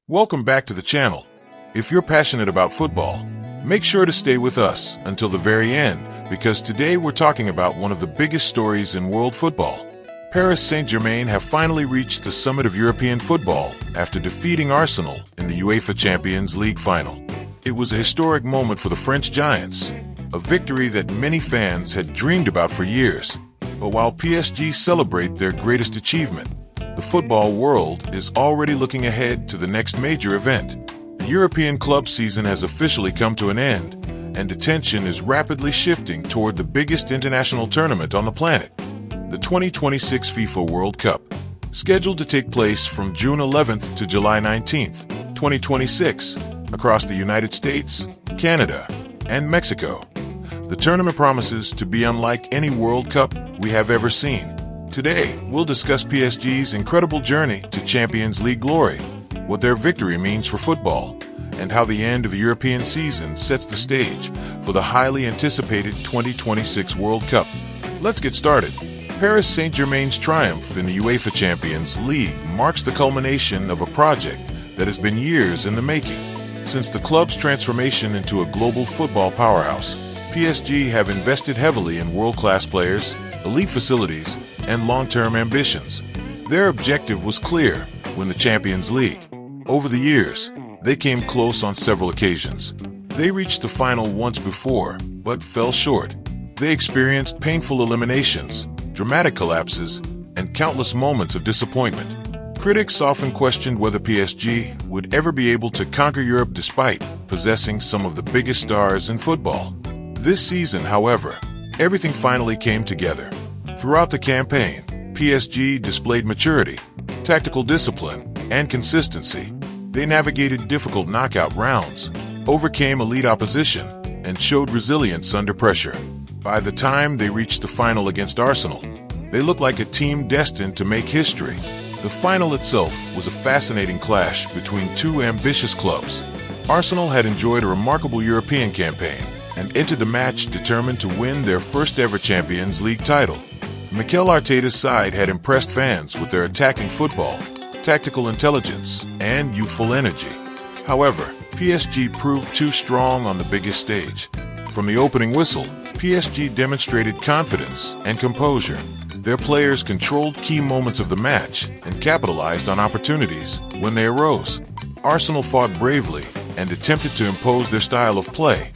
Welcome back to the channel. If you're passionate about football, make sure to stay with us until the very end, because today we're talking about one of the biggest stories in world football. Paris Saint-Germain have finally reached the summit of European football after defeating Arsenal in the UEFA Champions League final. It was a historic moment for the French Giants, a victory that many fans had dreamed about for years. But while PSG celebrate their greatest achievement, the football world is already looking ahead to the next major event. The European club season has officially come to an end, and attention is rapidly shifting toward the biggest international tournament on the planet, the 2026 FIFA World Cup. Scheduled to take place from June 11th to July 19th, 2026, across the United States, Canada, and Mexico. The tournament promises to be unlike any World Cup we have ever seen. Today, we'll discuss PSG's incredible journey to Champions League glory, what their victory means for football, and how the end of the European season sets the stage for the highly anticipated 2026 World Cup. Let's get started. Paris Saint-Germain's triumph in the UEFA Champions League marks the culmination of a project that has been years in the making. Since the club's transformation into a global football powerhouse, PSG have invested heavily in world-class players, elite facilities, and long-term ambitions. Their objective was clear: win the Champions League. Over the years, they came close on several occasions. They reached the final once before, but fell short. They experienced painful eliminations, dramatic collapses, and countless moments of disappointment. Critics often questioned whether PSG would ever be able to conquer Europe despite possessing some of the biggest stars in football. This season, however, everything finally came together. Throughout the campaign, PSG displayed maturity, tactical discipline, and consistency. They navigated difficult knockout rounds, overcame elite opposition, and showed resilience under pressure. By the time they reached the final against Arsenal, they looked like a team destined to make history. The final itself was a fascinating clash between two ambitious clubs. Arsenal had enjoyed a remarkable European campaign and entered the match determined to win their first-ever Champions League title. Mikel Arteta's side had impressed fans with their attacking football, tactical intelligence, and youthful energy. However, PSG proved too strong on the biggest stage. From the opening whistle, PSG demonstrated confidence and composure. Their players controlled key moments of the match and capitalized on opportunities when they arose. Arsenal fought bravely and attempted to impose their style of play,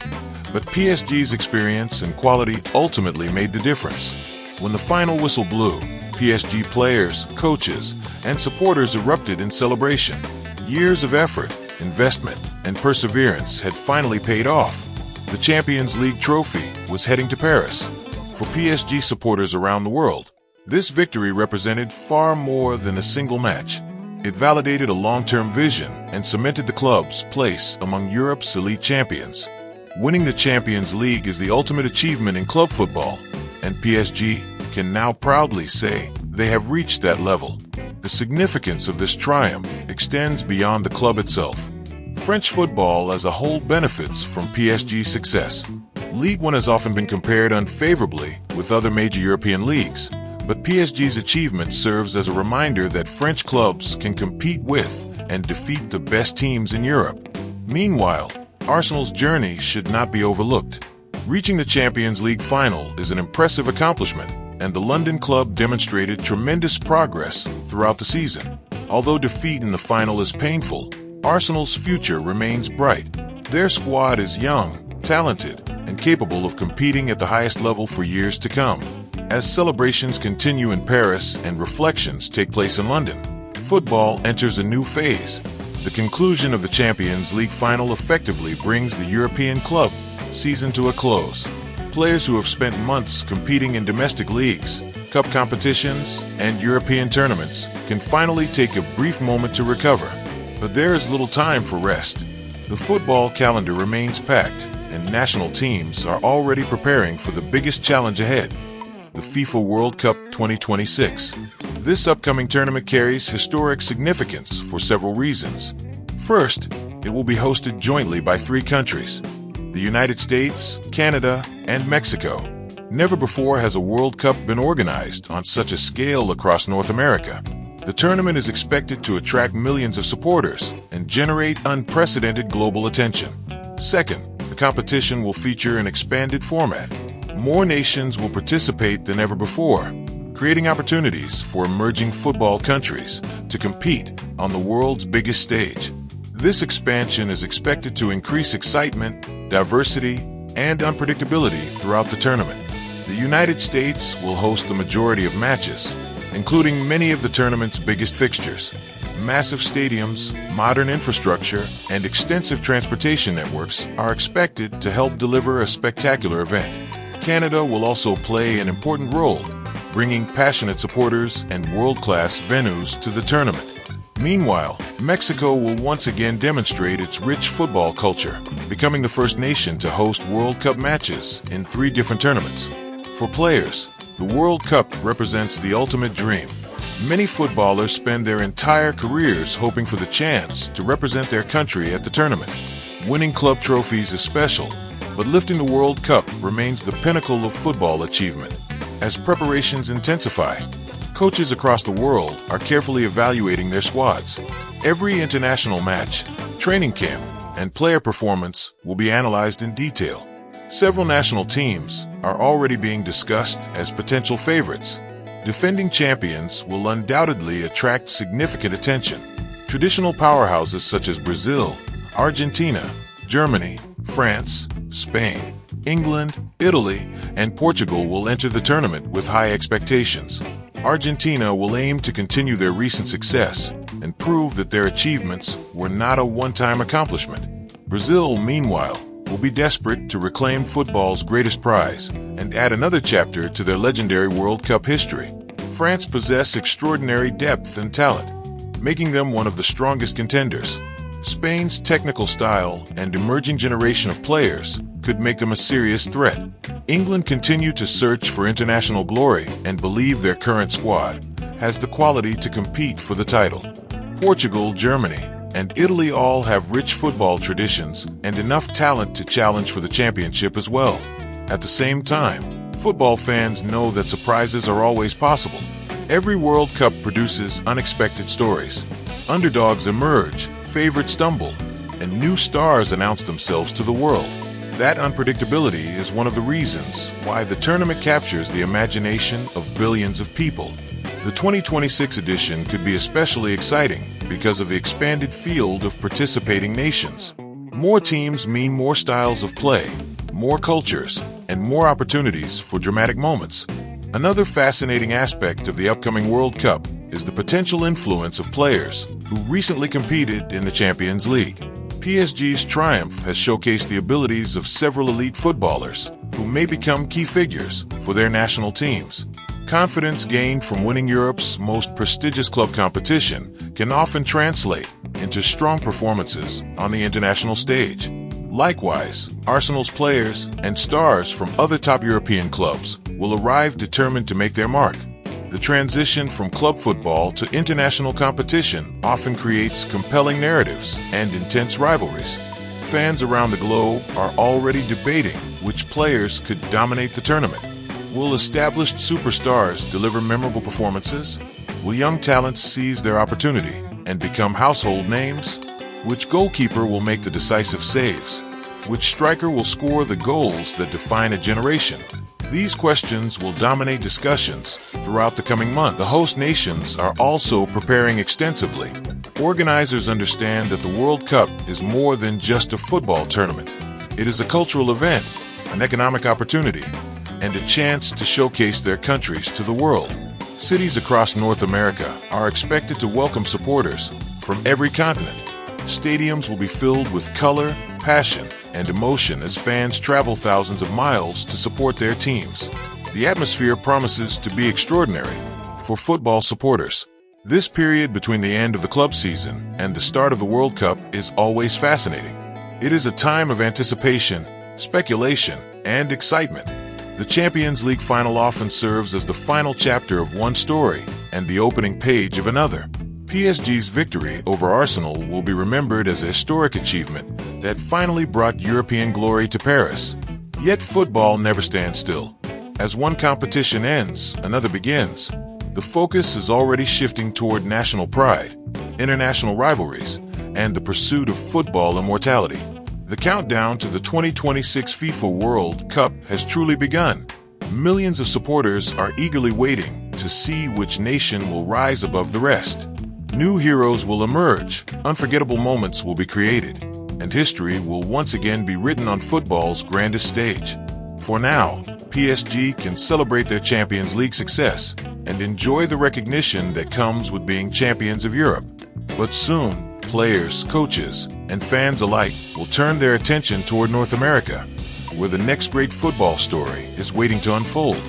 but PSG's experience and quality ultimately made the difference. When the final whistle blew, PSG players, coaches, and supporters erupted in celebration. Years of effort, investment, and perseverance had finally paid off. The Champions League trophy was heading to Paris. For PSG supporters around the world, this victory represented far more than a single match. It validated a long-term vision and cemented the club's place among Europe's elite champions. Winning the Champions League is the ultimate achievement in club football, and PSG can now proudly say they have reached that level. The significance of this triumph extends beyond the club itself. French football as a whole benefits from PSG's success. Ligue 1 has often been compared unfavorably with other major European leagues, but PSG's achievement serves as a reminder that French clubs can compete with and defeat the best teams in Europe. Meanwhile, Arsenal's journey should not be overlooked. Reaching the Champions League final is an impressive accomplishment, and the London club demonstrated tremendous progress throughout the season. Although defeat in the final is painful, Arsenal's future remains bright. Their squad is young, talented, and capable of competing at the highest level for years to come. As celebrations continue in Paris and reflections take place in London, football enters a new phase. The conclusion of the Champions League final effectively brings the European club season to a close. Players who have spent months competing in domestic leagues, cup competitions, and European tournaments can finally take a brief moment to recover. But there is little time for rest. The football calendar remains packed, and national teams are already preparing for the biggest challenge ahead, the FIFA World Cup 2026. This upcoming tournament carries historic significance for several reasons. First, it will be hosted jointly by three countries: the United States, Canada, and Mexico. Never before has a World Cup been organized on such a scale across North America. The tournament is expected to attract millions of supporters and generate unprecedented global attention. Second, the competition will feature an expanded format. More nations will participate than ever before, creating opportunities for emerging football countries to compete on the world's biggest stage. This expansion is expected to increase excitement, diversity, and unpredictability throughout the tournament. The United States will host the majority of matches, including many of the tournament's biggest fixtures. Massive stadiums, modern infrastructure, and extensive transportation networks are expected to help deliver a spectacular event. Canada will also play an important role, bringing passionate supporters and world-class venues to the tournament. Meanwhile, Mexico will once again demonstrate its rich football culture, becoming the first nation to host World Cup matches in 3 different tournaments. For players, the World Cup represents the ultimate dream. Many footballers spend their entire careers hoping for the chance to represent their country at the tournament. Winning club trophies is special, but lifting the World Cup remains the pinnacle of football achievement. As preparations intensify, coaches across the world are carefully evaluating their squads. Every international match, training camp, and player performance will be analyzed in detail. Several national teams are already being discussed as potential favorites. Defending champions will undoubtedly attract significant attention. Traditional powerhouses such as Brazil, Argentina, Germany, France, Spain, England, Italy, and Portugal will enter the tournament with high expectations. Argentina will aim to continue their recent success and prove that their achievements were not a one-time accomplishment. Brazil, meanwhile, will be desperate to reclaim football's greatest prize and add another chapter to their legendary World Cup history. France possess extraordinary depth and talent, making them one of the strongest contenders. Spain's technical style and emerging generation of players could make them a serious threat. England continue to search for international glory and believe their current squad has the quality to compete for the title. Portugal, Germany, and Italy all have rich football traditions and enough talent to challenge for the championship as well. At the same time, football fans know that surprises are always possible. Every World Cup produces unexpected stories. Underdogs emerge, favorites stumble, and new stars announce themselves to the world. That unpredictability is one of the reasons why the tournament captures the imagination of billions of people. The 2026 edition could be especially exciting because of the expanded field of participating nations. More teams mean more styles of play, more cultures, and more opportunities for dramatic moments. Another fascinating aspect of the upcoming World Cup is the potential influence of players who recently competed in the Champions League. PSG's triumph has showcased the abilities of several elite footballers who may become key figures for their national teams. Confidence gained from winning Europe's most prestigious club competition can often translate into strong performances on the international stage. Likewise, Arsenal's players and stars from other top European clubs will arrive determined to make their mark. The transition from club football to international competition often creates compelling narratives and intense rivalries. Fans around the globe are already debating which players could dominate the tournament. Will established superstars deliver memorable performances? Will young talents seize their opportunity and become household names? Which goalkeeper will make the decisive saves? Which striker will score the goals that define a generation? These questions will dominate discussions throughout the coming months. The host nations are also preparing extensively. Organizers understand that the World Cup is more than just a football tournament. It is a cultural event, an economic opportunity, and a chance to showcase their countries to the world. Cities across North America are expected to welcome supporters from every continent. Stadiums will be filled with color, passion, and emotion as fans travel thousands of miles to support their teams. The atmosphere promises to be extraordinary for football supporters. This period between the end of the club season and the start of the World Cup is always fascinating. It is a time of anticipation, speculation, and excitement. The Champions League final often serves as the final chapter of one story and the opening page of another. PSG's victory over Arsenal will be remembered as a historic achievement that finally brought European glory to Paris. Yet football never stands still. As one competition ends, another begins. the focus is already shifting toward national pride, international rivalries, and the pursuit of football immortality. The countdown to the 2026 FIFA World Cup has truly begun. Millions of supporters are eagerly waiting to see which nation will rise above the rest. New heroes will emerge, unforgettable moments will be created, and history will once again be written on football's grandest stage. For now, PSG can celebrate their Champions League success and enjoy the recognition that comes with being champions of Europe. But soon, players, coaches, and fans alike will turn their attention toward North America, where the next great football story is waiting to unfold.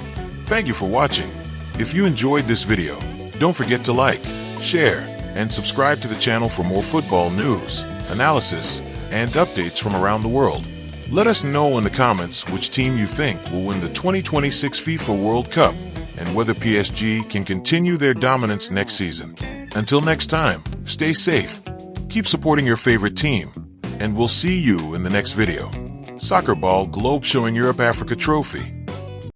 Thank you for watching. If you enjoyed this video, don't forget to like, share, and subscribe to the channel for more football news, analysis, and updates from around the world. Let us know in the comments which team you think will win the 2026 FIFA World Cup and whether PSG can continue their dominance next season. Until next time, stay safe, keep supporting your favorite team, and we'll see you in the next video. Soccer Ball Globe Showing Europe Africa Trophy.